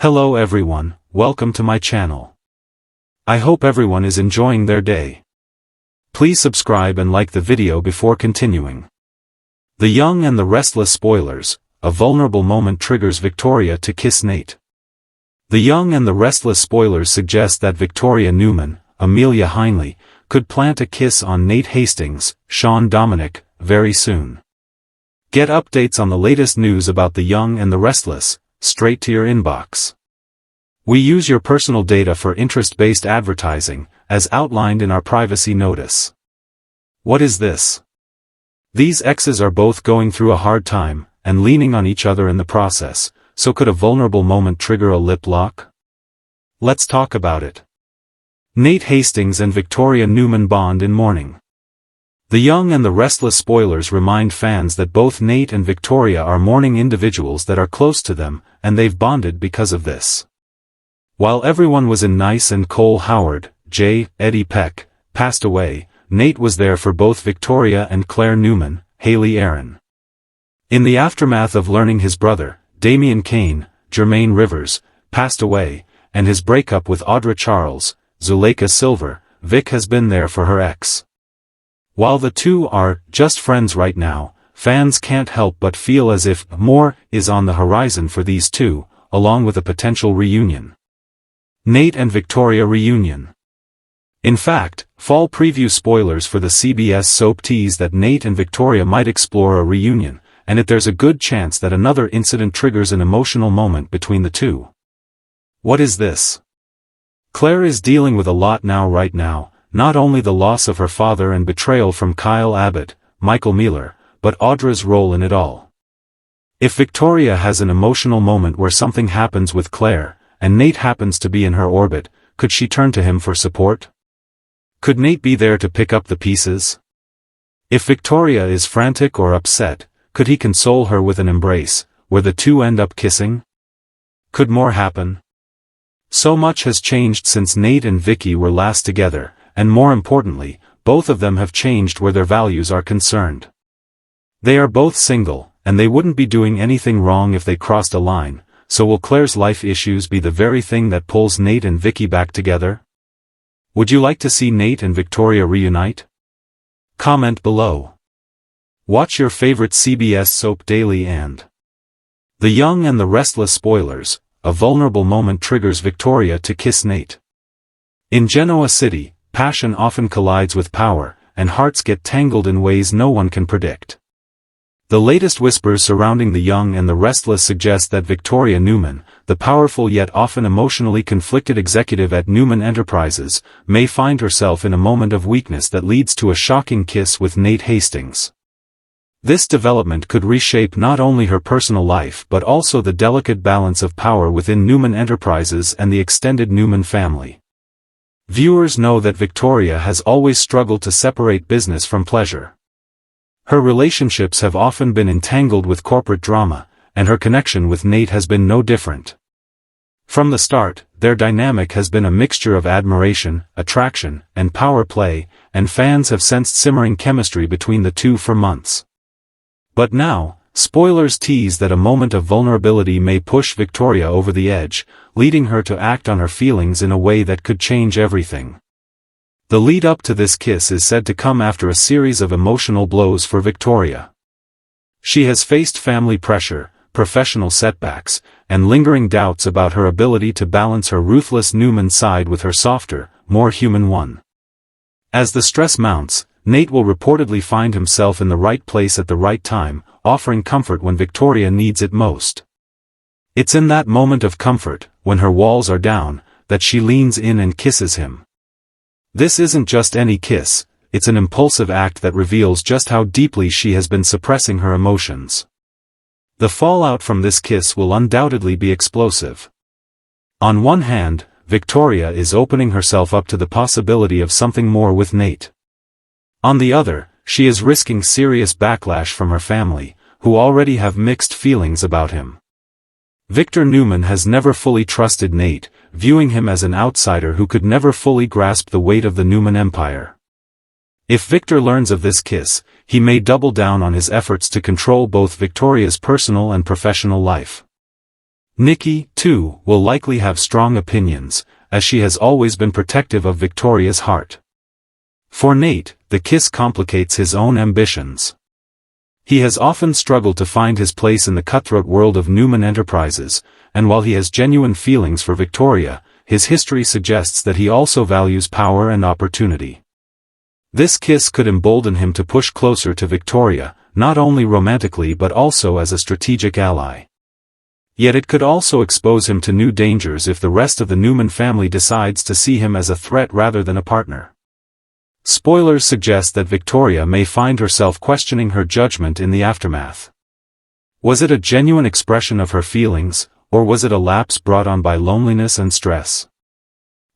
Hello everyone, welcome to my channel. I hope everyone is enjoying their day. Please subscribe and like the video before continuing. The Young and the Restless spoilers, a vulnerable moment triggers Victoria to kiss Nate. The Young and the Restless spoilers suggest that Victoria Newman, Amelia Heinley, could plant a kiss on Nate Hastings, Sean Dominic, very soon. Get updates on the latest news about The Young and the Restless, straight to your inbox. We use your personal data for interest-based advertising, as outlined in our privacy notice. What is this? These exes are both going through a hard time, and leaning on each other in the process, so could a vulnerable moment trigger a lip lock? Let's talk about it. Nate Hastings and Victoria Newman bond in mourning. The Young and the Restless spoilers remind fans that both Nate and Victoria are mourning individuals that are close to them, and they've bonded because of this. While everyone was in Nice and Cole Howard, Eddie Peck, passed away, Nate was there for both Victoria and Claire Newman, Haley Aaron. In the aftermath of learning his brother, Damian Kane, Jermaine Rivers, passed away, and his breakup with Audra Charles, Zuleika Silver, Vic has been there for her ex. While the two are just friends right now, fans can't help but feel as if more is on the horizon for these two, along with a potential reunion. Nate and Victoria reunion. In fact, fall preview spoilers for the CBS soap tease that Nate and Victoria might explore a reunion, and there's a good chance that another incident triggers an emotional moment between the two. What is this? Claire is dealing with a lot right now. Not only the loss of her father and betrayal from Kyle Abbott, Michael Mealer, but Audra's role in it all. If Victoria has an emotional moment where something happens with Claire, and Nate happens to be in her orbit, could she turn to him for support? Could Nate be there to pick up the pieces? If Victoria is frantic or upset, could he console her with an embrace, where the two end up kissing? Could more happen? So much has changed since Nate and Vicky were last together. And more importantly, both of them have changed where their values are concerned. They are both single, and they wouldn't be doing anything wrong if they crossed a line, so will Claire's life issues be the very thing that pulls Nate and Vicky back together? Would you like to see Nate and Victoria reunite? Comment below. Watch your favorite CBS soap daily and The Young and the Restless spoilers, a vulnerable moment triggers Victoria to kiss Nate. In Genoa City, passion often collides with power, and hearts get tangled in ways no one can predict. The latest whispers surrounding The Young and the Restless suggest that Victoria Newman, the powerful yet often emotionally conflicted executive at Newman Enterprises, may find herself in a moment of weakness that leads to a shocking kiss with Nate Hastings. This development could reshape not only her personal life but also the delicate balance of power within Newman Enterprises and the extended Newman family. Viewers know that Victoria has always struggled to separate business from pleasure. Her relationships have often been entangled with corporate drama, and her connection with Nate has been no different. From the start, their dynamic has been a mixture of admiration, attraction, and power play, and fans have sensed simmering chemistry between the two for months. But now, spoilers tease that a moment of vulnerability may push Victoria over the edge, leading her to act on her feelings in a way that could change everything. The lead up to this kiss is said to come after a series of emotional blows for Victoria. She has faced family pressure, professional setbacks, and lingering doubts about her ability to balance her ruthless Newman side with her softer, more human one. As the stress mounts, Nate will reportedly find himself in the right place at the right time, offering comfort when Victoria needs it most. It's in that moment of comfort, when her walls are down, that she leans in and kisses him. This isn't just any kiss, it's an impulsive act that reveals just how deeply she has been suppressing her emotions. The fallout from this kiss will undoubtedly be explosive. On one hand, Victoria is opening herself up to the possibility of something more with Nate. On the other, she is risking serious backlash from her family, who already have mixed feelings about him. Victor Newman has never fully trusted Nate, viewing him as an outsider who could never fully grasp the weight of the Newman empire. If Victor learns of this kiss, he may double down on his efforts to control both Victoria's personal and professional life. Nikki, too, will likely have strong opinions, as she has always been protective of Victoria's heart. For Nate, the kiss complicates his own ambitions. He has often struggled to find his place in the cutthroat world of Newman Enterprises, and while he has genuine feelings for Victoria, his history suggests that he also values power and opportunity. This kiss could embolden him to push closer to Victoria, not only romantically but also as a strategic ally. Yet it could also expose him to new dangers if the rest of the Newman family decides to see him as a threat rather than a partner. Spoilers suggest that Victoria may find herself questioning her judgment in the aftermath. Was it a genuine expression of her feelings, or was it a lapse brought on by loneliness and stress?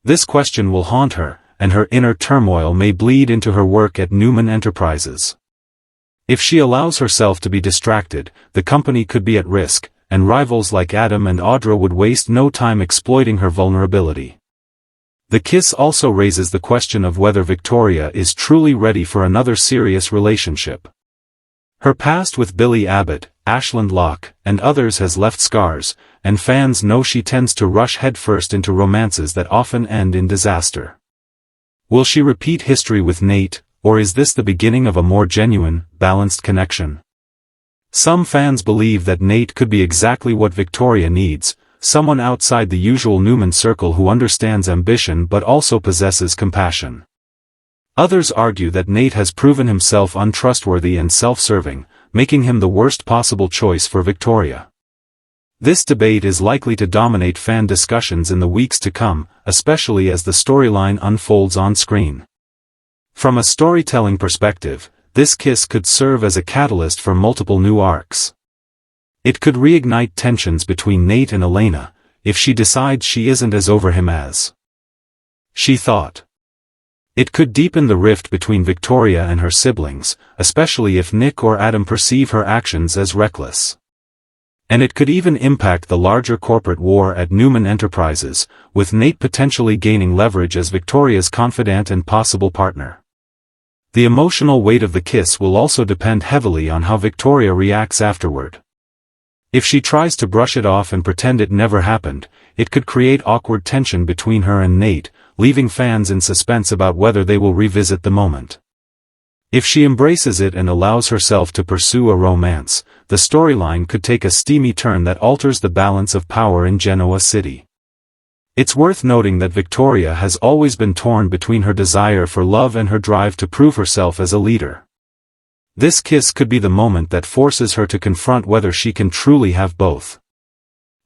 This question will haunt her, and her inner turmoil may bleed into her work at Newman Enterprises. If she allows herself to be distracted, the company could be at risk, and rivals like Adam and Audra would waste no time exploiting her vulnerability. The kiss also raises the question of whether Victoria is truly ready for another serious relationship. Her past with Billy Abbott, Ashland Locke, and others has left scars, and fans know she tends to rush headfirst into romances that often end in disaster. Will she repeat history with Nate, or is this the beginning of a more genuine, balanced connection? Some fans believe that Nate could be exactly what Victoria needs, someone outside the usual Newman circle who understands ambition but also possesses compassion. Others argue that Nate has proven himself untrustworthy and self-serving, making him the worst possible choice for Victoria. This debate is likely to dominate fan discussions in the weeks to come, especially as the storyline unfolds on screen. From a storytelling perspective, this kiss could serve as a catalyst for multiple new arcs. It could reignite tensions between Nate and Elena, if she decides she isn't as over him as she thought. It could deepen the rift between Victoria and her siblings, especially if Nick or Adam perceive her actions as reckless. And it could even impact the larger corporate war at Newman Enterprises, with Nate potentially gaining leverage as Victoria's confidant and possible partner. The emotional weight of the kiss will also depend heavily on how Victoria reacts afterward. If she tries to brush it off and pretend it never happened, it could create awkward tension between her and Nate, leaving fans in suspense about whether they will revisit the moment. If she embraces it and allows herself to pursue a romance, the storyline could take a steamy turn that alters the balance of power in Genoa City. It's worth noting that Victoria has always been torn between her desire for love and her drive to prove herself as a leader. This kiss could be the moment that forces her to confront whether she can truly have both.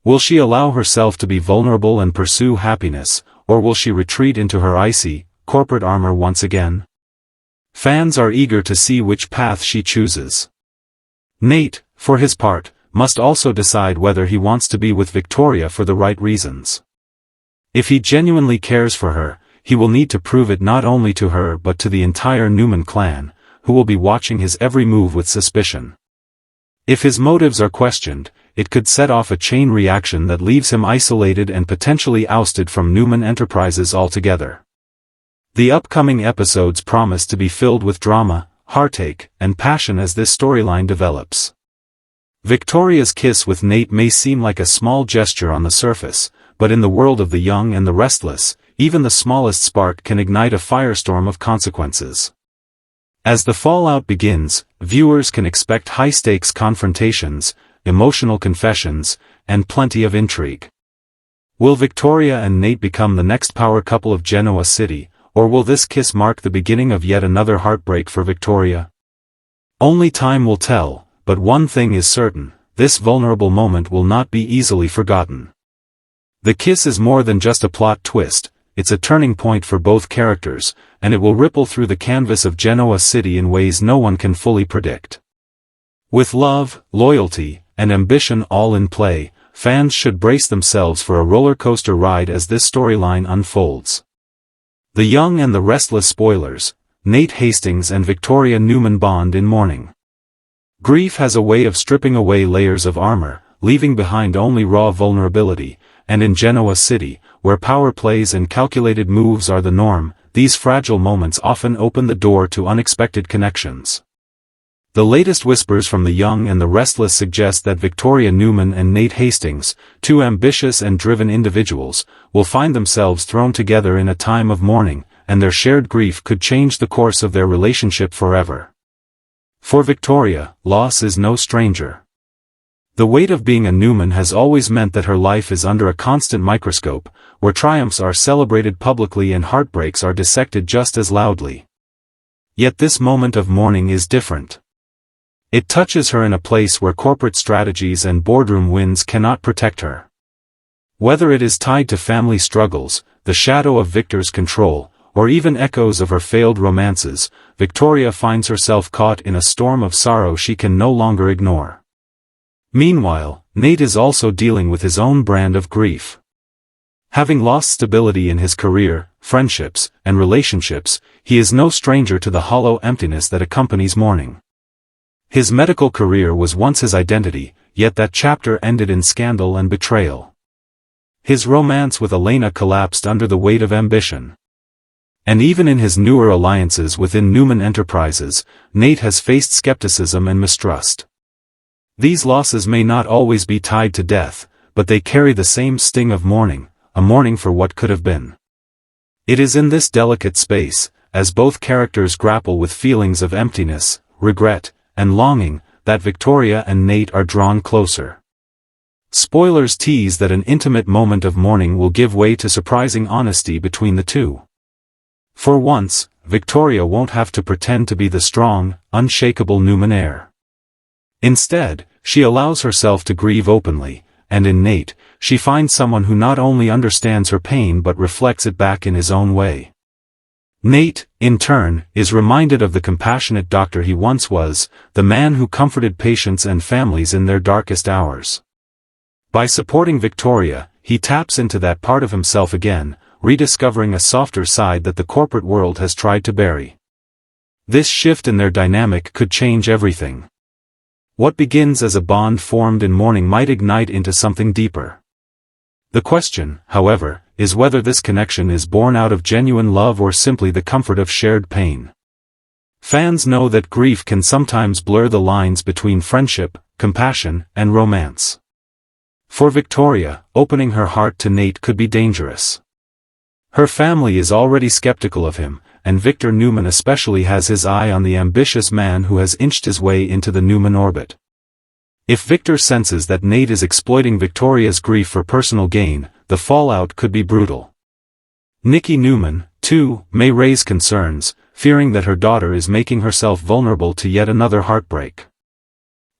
Will she allow herself to be vulnerable and pursue happiness, or will she retreat into her icy, corporate armor once again? Fans are eager to see which path she chooses. Nate, for his part, must also decide whether he wants to be with Victoria for the right reasons. If he genuinely cares for her, he will need to prove it not only to her but to the entire Newman clan, who will be watching his every move with suspicion. If his motives are questioned, it could set off a chain reaction that leaves him isolated and potentially ousted from Newman Enterprises altogether. The upcoming episodes promise to be filled with drama, heartache, and passion as this storyline develops. Victoria's kiss with Nate may seem like a small gesture on the surface, but in the world of the young and the restless, even the smallest spark can ignite a firestorm of consequences. As the fallout begins, viewers can expect high-stakes confrontations, emotional confessions, and plenty of intrigue. Will Victoria and Nate become the next power couple of Genoa City, or will this kiss mark the beginning of yet another heartbreak for Victoria? Only time will tell, but one thing is certain, this vulnerable moment will not be easily forgotten. The kiss is more than just a plot twist, it's a turning point for both characters, and it will ripple through the canvas of Genoa City in ways no one can fully predict. With love, loyalty, and ambition all in play, fans should brace themselves for a roller coaster ride as this storyline unfolds. The Young and the Restless spoilers, Nate Hastings and Victoria Newman bond in mourning. Grief has a way of stripping away layers of armor, leaving behind only raw vulnerability, and in Genoa City, where power plays and calculated moves are the norm, these fragile moments often open the door to unexpected connections. The latest whispers from the Young and the Restless suggest that Victoria Newman and Nate Hastings, two ambitious and driven individuals, will find themselves thrown together in a time of mourning, and their shared grief could change the course of their relationship forever. For Victoria, loss is no stranger. The weight of being a Newman has always meant that her life is under a constant microscope, where triumphs are celebrated publicly and heartbreaks are dissected just as loudly. Yet this moment of mourning is different. It touches her in a place where corporate strategies and boardroom wins cannot protect her. Whether it is tied to family struggles, the shadow of Victor's control, or even echoes of her failed romances, Victoria finds herself caught in a storm of sorrow she can no longer ignore. Meanwhile, Nate is also dealing with his own brand of grief. Having lost stability in his career, friendships, and relationships, he is no stranger to the hollow emptiness that accompanies mourning. His medical career was once his identity, yet that chapter ended in scandal and betrayal. His romance with Elena collapsed under the weight of ambition. And even in his newer alliances within Newman Enterprises, Nate has faced skepticism and mistrust. These losses may not always be tied to death, but they carry the same sting of mourning, a mourning for what could have been. It is in this delicate space, as both characters grapple with feelings of emptiness, regret, and longing, that Victoria and Nate are drawn closer. Spoilers tease that an intimate moment of mourning will give way to surprising honesty between the two. For once, Victoria won't have to pretend to be the strong, unshakable Newman heir. Instead, she allows herself to grieve openly, and in Nate, she finds someone who not only understands her pain but reflects it back in his own way. Nate, in turn, is reminded of the compassionate doctor he once was, the man who comforted patients and families in their darkest hours. By supporting Victoria, he taps into that part of himself again, rediscovering a softer side that the corporate world has tried to bury. This shift in their dynamic could change everything. What begins as a bond formed in mourning might ignite into something deeper. The question, however, is whether this connection is born out of genuine love or simply the comfort of shared pain. Fans know that grief can sometimes blur the lines between friendship, compassion, and romance. For Victoria, opening her heart to Nate could be dangerous. Her family is already skeptical of him, and Victor Newman especially has his eye on the ambitious man who has inched his way into the Newman orbit. If Victor senses that Nate is exploiting Victoria's grief for personal gain, the fallout could be brutal. Nikki Newman, too, may raise concerns, fearing that her daughter is making herself vulnerable to yet another heartbreak.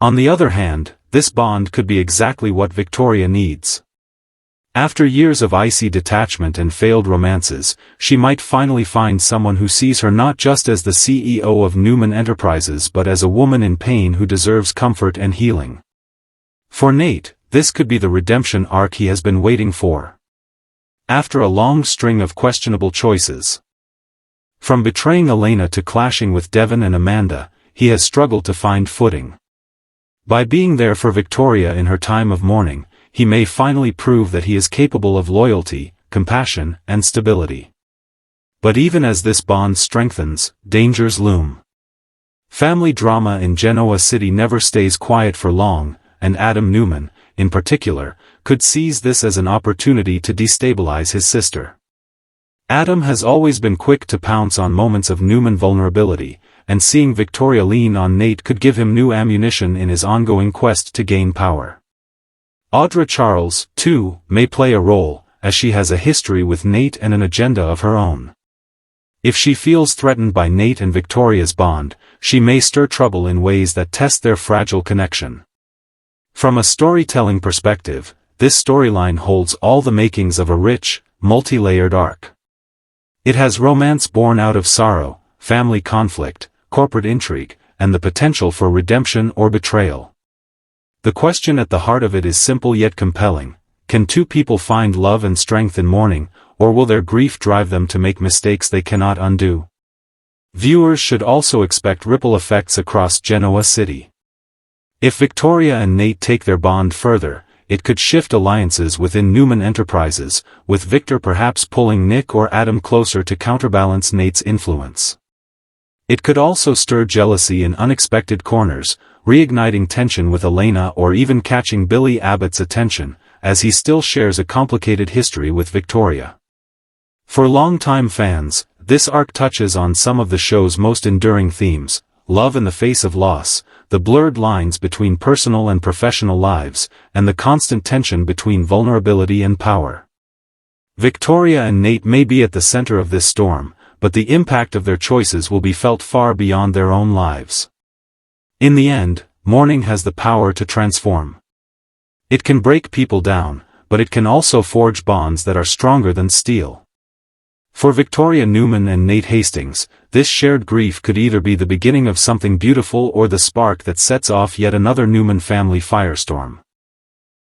On the other hand, this bond could be exactly what Victoria needs. After years of icy detachment and failed romances, she might finally find someone who sees her not just as the CEO of Newman Enterprises but as a woman in pain who deserves comfort and healing. For Nate, this could be the redemption arc he has been waiting for. After a long string of questionable choices, from betraying Elena to clashing with Devon and Amanda, he has struggled to find footing. By being there for Victoria in her time of mourning, he may finally prove that he is capable of loyalty, compassion, and stability. But even as this bond strengthens, dangers loom. Family drama in Genoa City never stays quiet for long, and Adam Newman, in particular, could seize this as an opportunity to destabilize his sister. Adam has always been quick to pounce on moments of Newman vulnerability, and seeing Victoria lean on Nate could give him new ammunition in his ongoing quest to gain power. Audra Charles, too, may play a role, as she has a history with Nate and an agenda of her own. If she feels threatened by Nate and Victoria's bond, she may stir trouble in ways that test their fragile connection. From a storytelling perspective, this storyline holds all the makings of a rich, multi-layered arc. It has romance born out of sorrow, family conflict, corporate intrigue, and the potential for redemption or betrayal. The question at the heart of it is simple yet compelling: can two people find love and strength in mourning, or will their grief drive them to make mistakes they cannot undo? Viewers should also expect ripple effects across Genoa City. If Victoria and Nate take their bond further, it could shift alliances within Newman Enterprises, with Victor perhaps pulling Nick or Adam closer to counterbalance Nate's influence. It could also stir jealousy in unexpected corners, reigniting tension with Elena or even catching Billy Abbott's attention, as he still shares a complicated history with Victoria. For longtime fans, this arc touches on some of the show's most enduring themes: love in the face of loss, the blurred lines between personal and professional lives, and the constant tension between vulnerability and power. Victoria and Nate may be at the center of this storm, but the impact of their choices will be felt far beyond their own lives. In the end, mourning has the power to transform. It can break people down, but it can also forge bonds that are stronger than steel. For Victoria Newman and Nate Hastings, this shared grief could either be the beginning of something beautiful or the spark that sets off yet another Newman family firestorm.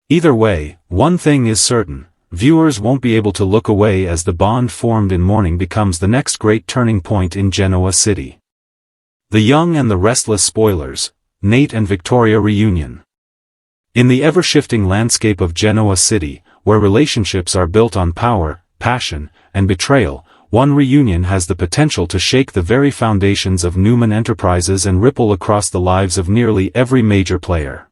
Either way, one thing is certain: viewers won't be able to look away as the bond formed in mourning becomes the next great turning point in Genoa City. The Young and the Restless spoilers, Nate and Victoria reunion. In the ever-shifting landscape of Genoa City, where relationships are built on power, passion, and betrayal, one reunion has the potential to shake the very foundations of Newman Enterprises and ripple across the lives of nearly every major player.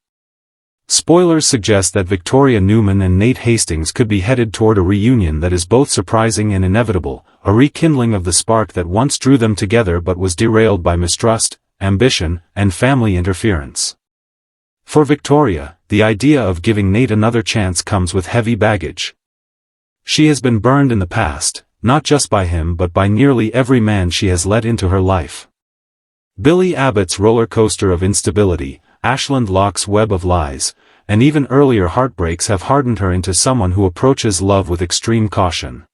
Spoilers suggest that Victoria Newman and Nate Hastings could be headed toward a reunion that is both surprising and inevitable, a rekindling of the spark that once drew them together but was derailed by mistrust, ambition, and family interference. For Victoria, the idea of giving Nate another chance comes with heavy baggage. She has been burned in the past, not just by him but by nearly every man she has let into her life. Billy Abbott's roller coaster of instability, Ashland Locke's web of lies, and even earlier heartbreaks have hardened her into someone who approaches love with extreme caution.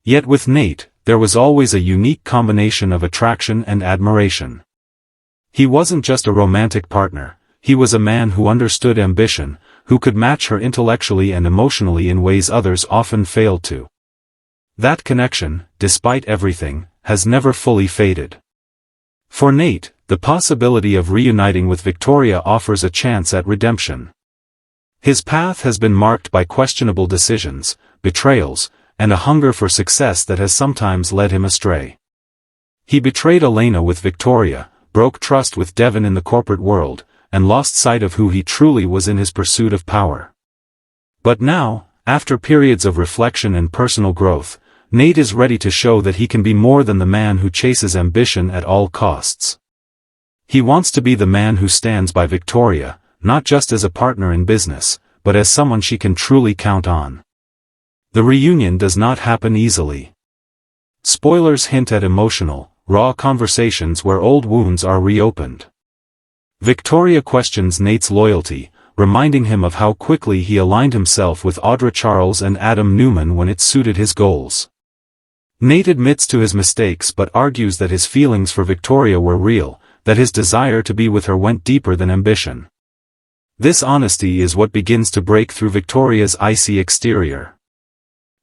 Yet with Nate, there was always a unique combination of attraction and admiration. He wasn't just a romantic partner, he was a man who understood ambition, who could match her intellectually and emotionally in ways others often failed to. That connection, despite everything, has never fully faded. For Nate, the possibility of reuniting with Victoria offers a chance at redemption. His path has been marked by questionable decisions, betrayals, and a hunger for success that has sometimes led him astray. He betrayed Elena with Victoria, broke trust with Devon in the corporate world, and lost sight of who he truly was in his pursuit of power. But now, after periods of reflection and personal growth, Nate is ready to show that he can be more than the man who chases ambition at all costs. He wants to be the man who stands by Victoria, not just as a partner in business, but as someone she can truly count on. The reunion does not happen easily. Spoilers hint at emotional, raw conversations where old wounds are reopened. Victoria questions Nate's loyalty, reminding him of how quickly he aligned himself with Audra Charles and Adam Newman when it suited his goals. Nate admits to his mistakes but argues that his feelings for Victoria were real, that his desire to be with her went deeper than ambition. This honesty is what begins to break through Victoria's icy exterior.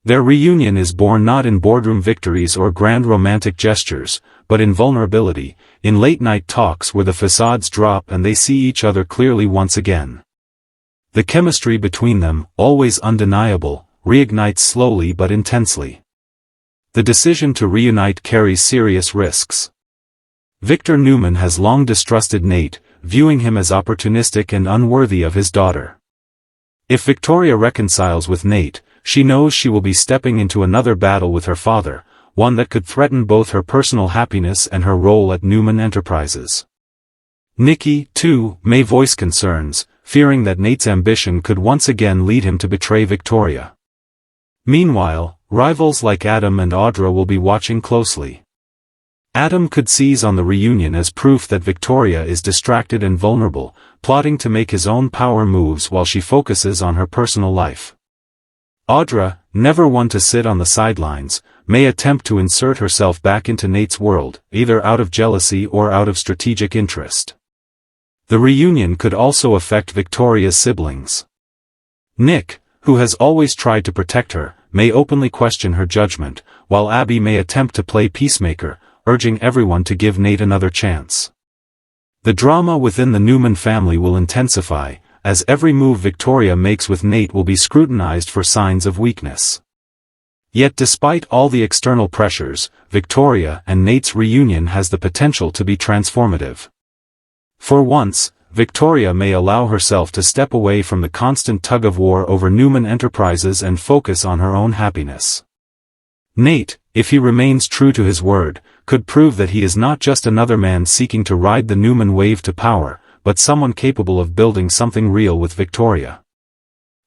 Their reunion is born not in boardroom victories or grand romantic gestures, but in vulnerability, in late-night talks where the facades drop and they see each other clearly once again. The chemistry between them, always undeniable, reignites slowly but intensely. The decision to reunite carries serious risks. Victor Newman has long distrusted Nate, viewing him as opportunistic and unworthy of his daughter. If Victoria reconciles with Nate, she knows she will be stepping into another battle with her father, one that could threaten both her personal happiness and her role at Newman Enterprises. Nikki, too, may voice concerns, fearing that Nate's ambition could once again lead him to betray Victoria. Meanwhile, rivals like Adam and Audra will be watching closely. Adam could seize on the reunion as proof that Victoria is distracted and vulnerable, plotting to make his own power moves while she focuses on her personal life. Audra, never one to sit on the sidelines, may attempt to insert herself back into Nate's world, either out of jealousy or out of strategic interest. The reunion could also affect Victoria's siblings. Nick, who has always tried to protect her, may openly question her judgment, while Abby may attempt to play peacemaker, urging everyone to give Nate another chance. The drama within the Newman family will intensify, as every move Victoria makes with Nate will be scrutinized for signs of weakness. Yet despite all the external pressures, Victoria and Nate's reunion has the potential to be transformative. For once, Victoria may allow herself to step away from the constant tug-of-war over Newman Enterprises and focus on her own happiness. Nate, if he remains true to his word, could prove that he is not just another man seeking to ride the Newman wave to power, but someone capable of building something real with Victoria.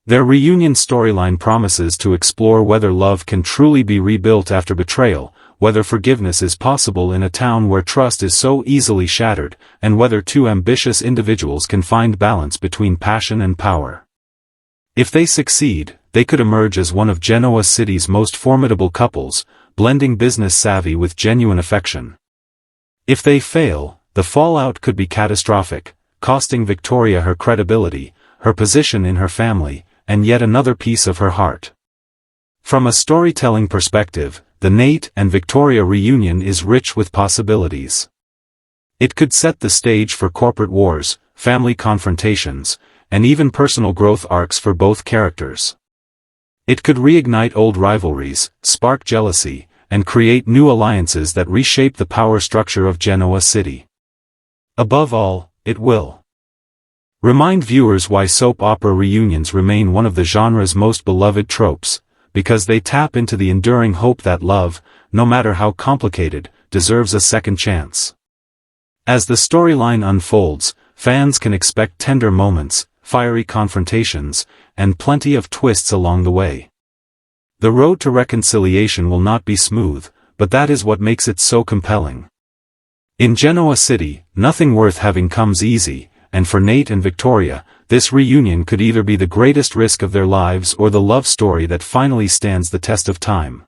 Their reunion storyline promises to explore whether love can truly be rebuilt after betrayal, whether forgiveness is possible in a town where trust is so easily shattered, and whether two ambitious individuals can find balance between passion and power. If they succeed, they could emerge as one of Genoa City's most formidable couples, blending business savvy with genuine affection. If they fail, the fallout could be catastrophic, costing Victoria her credibility, her position in her family, and yet another piece of her heart. From a storytelling perspective, the Nate and Victoria reunion is rich with possibilities. It could set the stage for corporate wars, family confrontations, and even personal growth arcs for both characters. It could reignite old rivalries, spark jealousy, and create new alliances that reshape the power structure of Genoa City. Above all, it will remind viewers why soap opera reunions remain one of the genre's most beloved tropes, because they tap into the enduring hope that love, no matter how complicated, deserves a second chance. As the storyline unfolds, fans can expect tender moments, fiery confrontations, and plenty of twists along the way. The road to reconciliation will not be smooth, but that is what makes it so compelling. In Genoa City, nothing worth having comes easy, and for Nate and Victoria, this reunion could either be the greatest risk of their lives or the love story that finally stands the test of time.